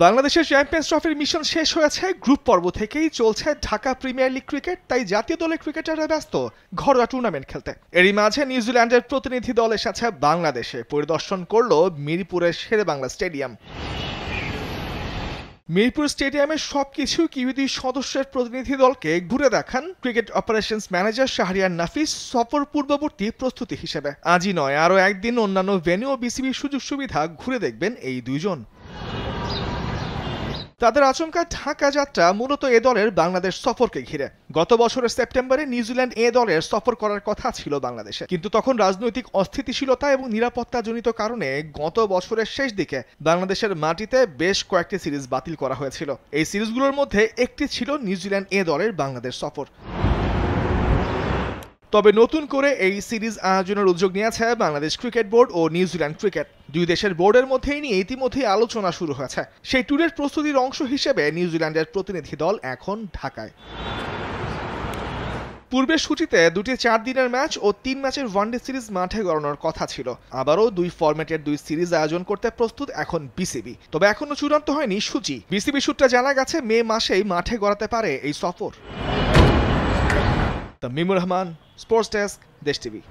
বাংলাদেশের চ্যাম্পিয়ন্স ট্রফির মিশন শেষ হয়েছে। গ্রুপ পর্ব থেকেই চলছে ঢাকা প্রিমিয়ার লিগ ক্রিকেট, তাই জাতীয় দলের ক্রিকেটাররা ব্যস্ত ঘরোয়া টুর্নামেন্ট খেলতে। এরই মাঝে নিউজিল্যান্ডের প্রতিনিধি দল এসেছে বাংলাদেশে, পরিদর্শন করল মিরপুরের শেরেবাংলা স্টেডিয়াম। মিরপুর স্টেডিয়ামের সবকিছু কিউডি সদস্যের প্রতিনিধি দলকে ঘুরে দেখান ক্রিকেট অপারেশনস ম্যানেজার শাহরিয়ার নাফিস সফর পূর্ববর্তী প্রস্তুতি হিসেবে। আজই নয়, আরও একদিন অন্যান্য ভেন্যু ও বিসিবির সুযোগ সুবিধা ঘুরে দেখবেন এই দুইজন। তাদের আচমকা ঢাকা যাত্রা মূলত এ দলের বাংলাদেশ সফরকে ঘিরে। গত বছরের সেপ্টেম্বরে নিউজিল্যান্ড এ দলের সফর করার কথা ছিল বাংলাদেশে, কিন্তু তখন রাজনৈতিক অস্থিতিশীলতা এবং নিরাপত্তাজনিত কারণে গত বছরের শেষ দিকে বাংলাদেশের মাটিতে বেশ কয়েকটি সিরিজ বাতিল করা হয়েছিল। এই সিরিজগুলোর মধ্যে একটি ছিল নিউজিল্যান্ড এ দলের বাংলাদেশ সফর। তবে নতুন করে এই সিরিজ আয়োজনের উদ্যোগ নিয়েছে বাংলাদেশ ক্রিকেট বোর্ড ও নিউজিল্যান্ড ক্রিকেট। দুই দেশের বোর্ডের মধ্যেই নিয়ে ইতিমধ্যেই আলোচনা শুরু হয়েছে। সেই ট্যুরের প্রস্তুতির অংশ হিসেবে নিউজিল্যান্ডের প্রতিনিধি দল এখন ঢাকায়। পূর্বের সূচিতে দুটি 4 দিনের ম্যাচ ও 3 ম্যাচের ওয়ানডে সিরিজ মাঠে গড়ানোর কথা ছিল। আবারও দুই ফরম্যাটের দুই সিরিজ আয়োজন করতে প্রস্তুত এখন বিসিবি। তবে এখনো চূড়ান্ত হয়নি সূচি। বিসিবি সূত্রে জানা গেছে মে মাসেই মাঠে গড়াতে পারে এই সফর। তামিমুর রহমান, স্পোর্টস ডেস্ক, দেশ টিভি।